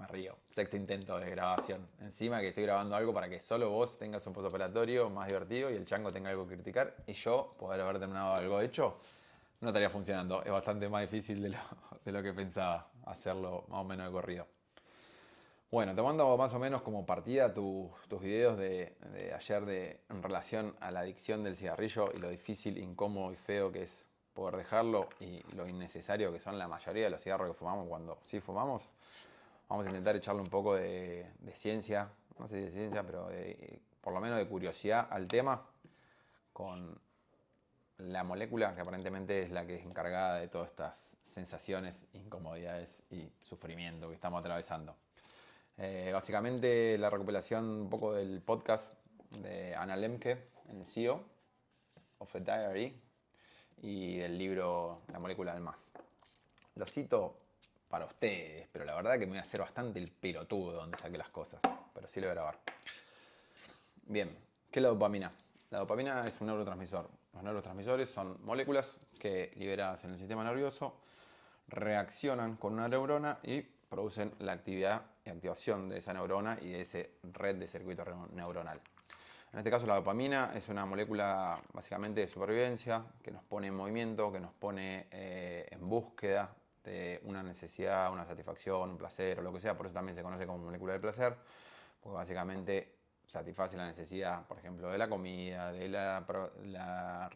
río. Sexto intento de grabación. Encima que estoy grabando algo para que solo vos tengas un postoperatorio más divertido y el chango tenga algo que criticar y yo poder haber terminado algo hecho, no estaría funcionando. Es bastante más difícil de lo que pensaba hacerlo más o menos de corrido. Bueno, te mando más o menos como partida tus videos de ayer en relación a la adicción del cigarrillo y lo difícil, incómodo y feo que es poder dejarlo y lo innecesario que son la mayoría de los cigarros que fumamos cuando sí fumamos. Vamos a intentar echarle un poco de ciencia, no sé si de ciencia, pero por lo menos de curiosidad al tema con la molécula que aparentemente es la que es encargada de todas estas sensaciones, incomodidades y sufrimiento que estamos atravesando. Básicamente la recopilación un poco del podcast de Anna Lemke, el CEO of a Diary, y del libro La molécula del más. Lo cito para ustedes, pero la verdad que me voy a hacer bastante el pelotudo donde saqué las cosas, pero sí lo voy a grabar. Bien, ¿qué es la dopamina? La dopamina es un neurotransmisor. Los neurotransmisores son moléculas que liberadas en el sistema nervioso reaccionan con una neurona y producen la actividad y activación de esa neurona y de esa red de circuito neuronal. En este caso la dopamina es una molécula básicamente de supervivencia que nos pone en movimiento, que nos pone en búsqueda de una necesidad, una satisfacción, un placer o lo que sea. Por eso también se conoce como molécula del placer, porque básicamente satisface la necesidad, por ejemplo, de la comida, de la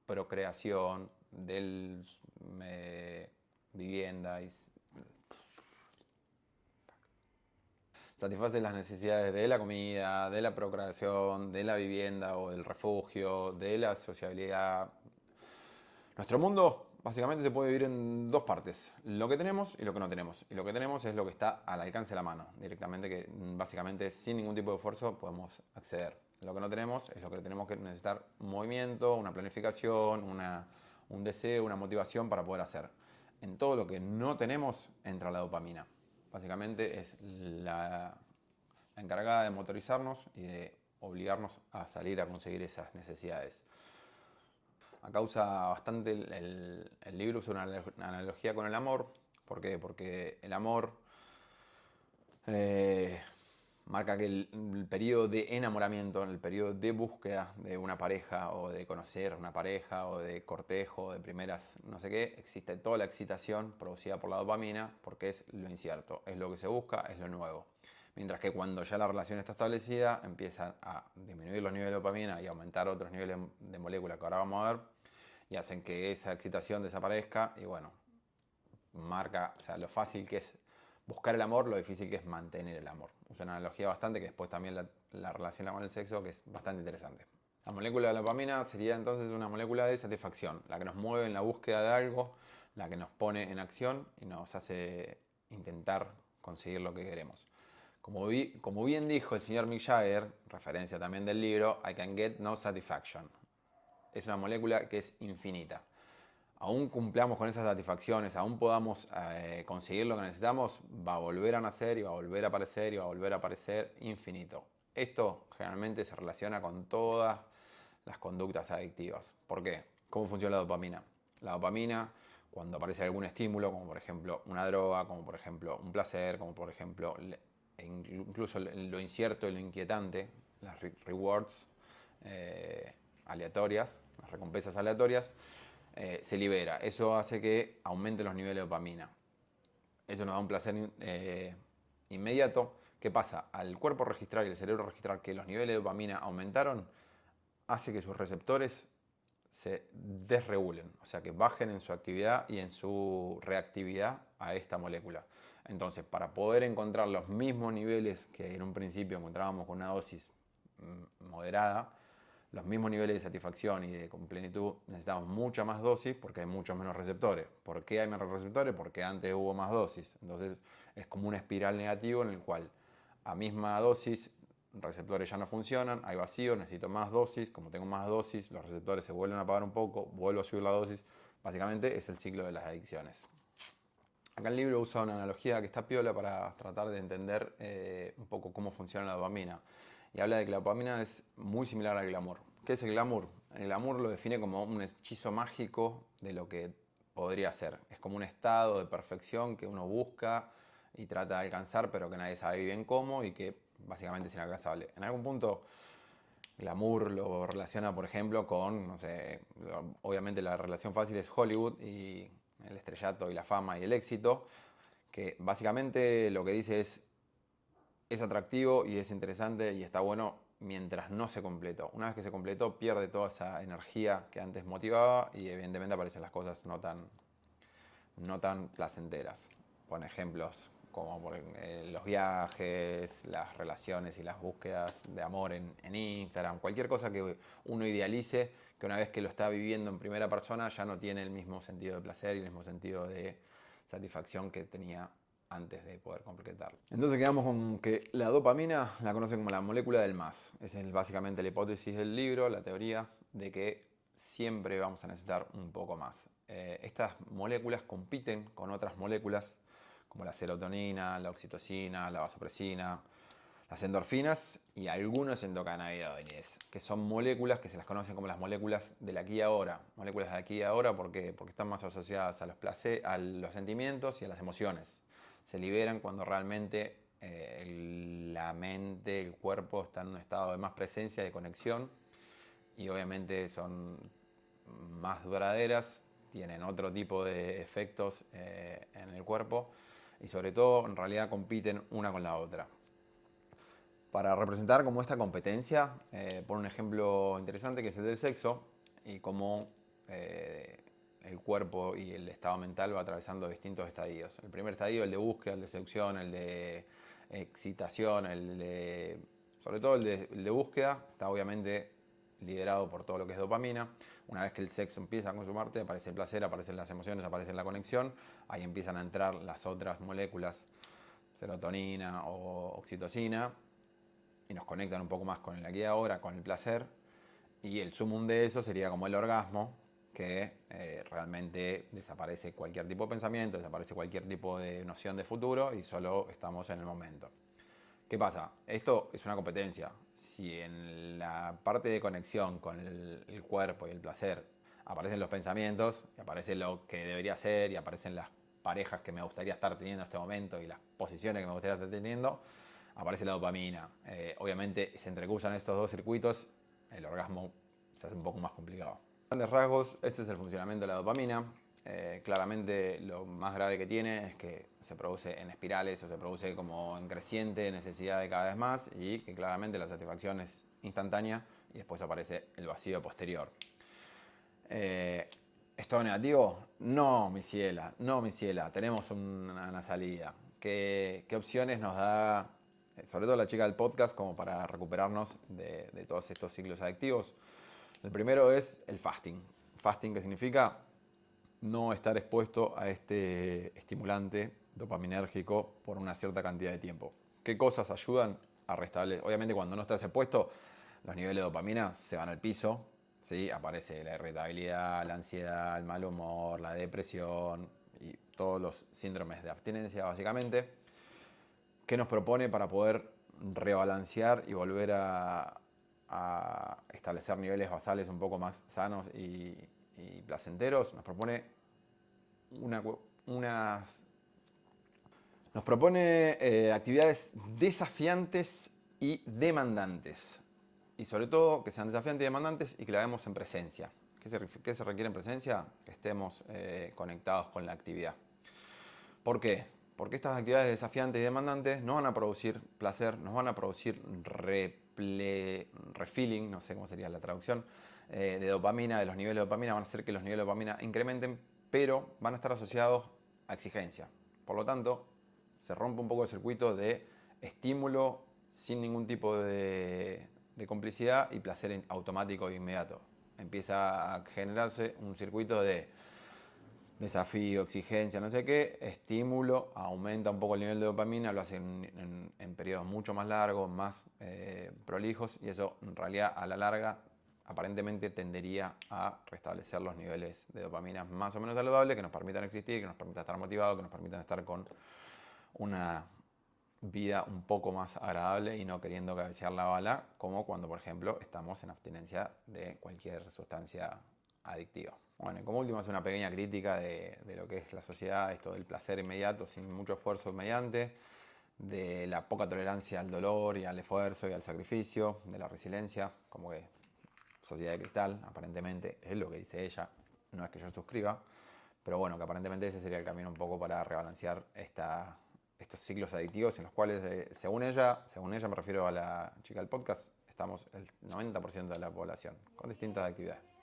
procreación, de vivienda y satisface las necesidades de la comida, de la procreación, de la vivienda o del refugio, de la sociabilidad. Nuestro mundo básicamente se puede vivir en dos partes, lo que tenemos y lo que no tenemos. Y lo que tenemos es lo que está al alcance de la mano, directamente, que básicamente sin ningún tipo de esfuerzo podemos acceder. Lo que no tenemos es lo que tenemos que necesitar un movimiento, una planificación, un deseo, una motivación para poder hacer. En todo lo que no tenemos entra la dopamina. Básicamente es la encargada de motorizarnos y de obligarnos a salir a conseguir esas necesidades. Acá usa bastante el libro, usa una analogía con el amor. ¿Por qué? Porque el amor eh, marca que el periodo de enamoramiento, el periodo de búsqueda de una pareja o de conocer a una pareja o de cortejo, de primeras no sé qué, existe toda la excitación producida por la dopamina porque es lo incierto, es lo que se busca, es lo nuevo. Mientras que cuando ya la relación está establecida, empiezan a disminuir los niveles de dopamina y aumentar otros niveles de moléculas que ahora vamos a ver y hacen que esa excitación desaparezca y bueno, marca, o sea, lo fácil que es buscar el amor, lo difícil que es mantener el amor. Usa una analogía bastante que después también la relaciona con el sexo, que es bastante interesante. La molécula de la dopamina sería entonces una molécula de satisfacción, la que nos mueve en la búsqueda de algo, la que nos pone en acción y nos hace intentar conseguir lo que queremos. Como bien dijo el señor Mick Jagger, referencia también del libro, I can get no satisfaction. Es una molécula que es infinita. Aún cumplamos con esas satisfacciones, aún podamos conseguir lo que necesitamos, va a volver a nacer y va a volver a aparecer y va a volver a aparecer infinito. Esto generalmente se relaciona con todas las conductas adictivas. ¿Por qué? ¿Cómo funciona la dopamina? La dopamina, cuando aparece algún estímulo, como por ejemplo una droga, como por ejemplo un placer, como por ejemplo incluso lo incierto y lo inquietante, las rewards aleatorias, las recompensas aleatorias, se libera. Eso hace que aumente los niveles de dopamina. Eso nos da un placer inmediato. ¿Qué pasa? Al cuerpo registrar y el cerebro registrar que los niveles de dopamina aumentaron, hace que sus receptores se desregulen, o sea que bajen en su actividad y en su reactividad a esta molécula. Entonces, para poder encontrar los mismos niveles que en un principio encontrábamos con una dosis moderada, los mismos niveles de satisfacción y de plenitud, necesitamos mucha más dosis porque hay muchos menos receptores. ¿Por qué hay menos receptores? Porque antes hubo más dosis. Entonces es como una espiral negativa en el cual a misma dosis receptores ya no funcionan, hay vacío, necesito más dosis, como tengo más dosis, los receptores se vuelven a apagar un poco, vuelvo a subir la dosis. Básicamente es el ciclo de las adicciones. Acá el libro usa una analogía que está piola para tratar de entender un poco cómo funciona la dopamina. Y habla de que la dopamina es muy similar al glamour. ¿Qué es el glamour? El glamour lo define como un hechizo mágico de lo que podría ser. Es como un estado de perfección que uno busca y trata de alcanzar, pero que nadie sabe bien cómo y que básicamente es inalcanzable. En algún punto glamour lo relaciona, por ejemplo, con, no sé, obviamente la relación fácil es Hollywood y el estrellato y la fama y el éxito, que básicamente lo que dice es atractivo y es interesante y está bueno mientras no se completó. Una vez que se completó, pierde toda esa energía que antes motivaba y evidentemente aparecen las cosas no tan placenteras. Pon ejemplos como los viajes, las relaciones y las búsquedas de amor en Instagram, cualquier cosa que uno idealice, que una vez que lo está viviendo en primera persona ya no tiene el mismo sentido de placer y el mismo sentido de satisfacción que tenía antes de poder completarlo. Entonces quedamos con que la dopamina la conocen como la molécula del más. Esa es básicamente la hipótesis del libro, la teoría de que siempre vamos a necesitar un poco más. Estas moléculas compiten con otras moléculas como la serotonina, la oxitocina, la vasopresina, las endorfinas y algunos endocannabinoides, que son moléculas que se las conocen como las moléculas del aquí y ahora. Moléculas de aquí y ahora porque están más asociadas a los sentimientos y a las emociones. Se liberan cuando realmente la mente, el cuerpo está en un estado de más presencia, de conexión y obviamente son más duraderas, tienen otro tipo de efectos en el cuerpo y sobre todo en realidad compiten una con la otra. Para representar como esta competencia, por un ejemplo interesante que es el del sexo y cómo el cuerpo y el estado mental va atravesando distintos estadios. El primer estadio, el de búsqueda, el de seducción, el de excitación, sobre todo el de búsqueda, está obviamente liderado por todo lo que es dopamina. Una vez que el sexo empieza a consumarte, aparece el placer, aparecen las emociones, aparece la conexión, ahí empiezan a entrar las otras moléculas, serotonina o oxitocina, y nos conectan un poco más con el aquí y ahora, con el placer, y el sumum de eso sería como el orgasmo, que realmente desaparece cualquier tipo de pensamiento, desaparece cualquier tipo de noción de futuro y solo estamos en el momento. ¿Qué pasa? Esto es una competencia. Si en la parte de conexión con el cuerpo y el placer aparecen los pensamientos, y aparece lo que debería ser, y aparecen las parejas que me gustaría estar teniendo en este momento y las posiciones que me gustaría estar teniendo, aparece la dopamina. Obviamente se entrecruzan estos dos circuitos, el orgasmo se hace un poco más complicado. En grandes rasgos, este es el funcionamiento de la dopamina. Claramente lo más grave que tiene es que se produce en espirales o se produce como en creciente necesidad de cada vez más y que claramente la satisfacción es instantánea y después aparece el vacío posterior. ¿Es todo negativo? No, mi ciela, no, mi ciela. Tenemos una salida. ¿Qué opciones nos da, sobre todo la chica del podcast, como para recuperarnos de todos estos ciclos adictivos? El primero es el fasting. Fasting, que significa no estar expuesto a este estimulante dopaminérgico por una cierta cantidad de tiempo. ¿Qué cosas ayudan a restablecer? Obviamente cuando no estás expuesto, los niveles de dopamina se van al piso, ¿sí? Aparece la irritabilidad, la ansiedad, el mal humor, la depresión y todos los síndromes de abstinencia básicamente. ¿Qué nos propone para poder rebalancear y volver a establecer niveles basales un poco más sanos y placenteros? Nos propone actividades desafiantes y demandantes. Y sobre todo que sean desafiantes y demandantes y que la hagamos en presencia. ¿Qué se requiere en presencia? Que estemos conectados con la actividad. ¿Por qué? Porque estas actividades desafiantes y demandantes no van a producir placer, nos van a producir refilling, no sé cómo sería la traducción, de dopamina, de los niveles de dopamina, van a hacer que los niveles de dopamina incrementen, pero van a estar asociados a exigencia. Por lo tanto, se rompe un poco el circuito de estímulo sin ningún tipo de complicidad y placer automático e inmediato. Empieza a generarse un circuito de desafío, exigencia, no sé qué, estímulo, aumenta un poco el nivel de dopamina, lo hace en periodos mucho más largos, más prolijos, y eso en realidad a la larga aparentemente tendería a restablecer los niveles de dopamina más o menos saludables que nos permitan existir, que nos permitan estar motivados, que nos permitan estar con una vida un poco más agradable y no queriendo cabecear la bala, como cuando, por ejemplo, estamos en abstinencia de cualquier sustancia adictivo. Bueno, y como último es una pequeña crítica de lo que es la sociedad, esto del placer inmediato sin mucho esfuerzo mediante, de la poca tolerancia al dolor y al esfuerzo y al sacrificio, de la resiliencia, como que sociedad de cristal, aparentemente es lo que dice ella, no es que yo suscriba, pero bueno, que aparentemente ese sería el camino un poco para rebalancear estos ciclos adictivos en los cuales, según ella me refiero a la chica del podcast, estamos el 90% de la población, con distintas actividades.